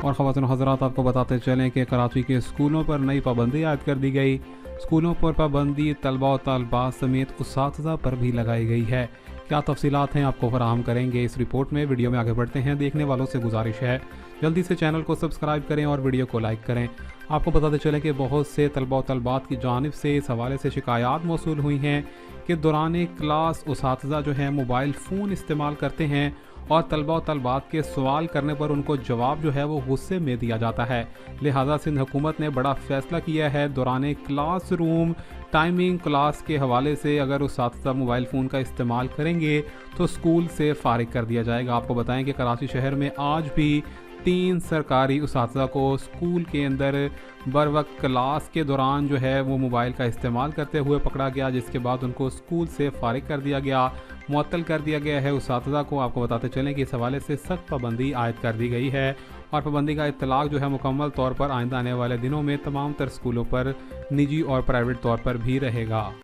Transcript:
और ख़वातीन हज़रात, आपको बताते चलें कि कराची के स्कूलों पर नई पाबंदी आयद कर दी गई। स्कूलों पर पाबंदी तलबा और तलबात समेत उस्ताज़ा पर भी लगाई गई है। क्या तफसीलात हैं आपको फराहम करेंगे इस रिपोर्ट में। वीडियो में आगे बढ़ते हैं। देखने वालों से गुजारिश है जल्दी से चैनल को सब्सक्राइब करें और वीडियो को लाइक करें। आपको बताते चलें कि बहुत से तलबा और तलबात की जानिब से इस हवाले से शिकायत मौसूल हुई हैं कि दौरान क्लास उस्ताज़ा जो है मोबाइल फ़ोन इस्तेमाल करते हैं और तलबा और तलबात के सवाल करने पर उनको जवाब जो है वो गुस्से में दिया जाता है। लिहाजा सिंध हुकूमत ने बड़ा फ़ैसला किया है, दौरान क्लास रूम टाइमिंग क्लास के हवाले से अगर उस्ताज़ा मोबाइल फ़ोन का इस्तेमाल करेंगे तो स्कूल से फ़ारिग कर दिया जाएगा। आपको बताएं कि कराची शहर में आज भी 3 सरकारी उस्ताज़ा को स्कूल के अंदर बर वक्त क्लास के दौरान जो है वो मोबाइल का इस्तेमाल करते हुए पकड़ा गया, जिसके बाद उनको स्कूल से फ़ारिग कर दिया गया, मुअत्तल कर दिया गया है उस्ताज़ा को। आपको बताते चलें कि इस हवाले से सख्त पाबंदी आयद कर दी गई है और पाबंदी का इत्तलाक जो है मुकम्मल तौर पर आइंदा आने वाले दिनों में तमाम तर स्कूलों पर निजी और प्राइवेट तौर पर भी रहेगा।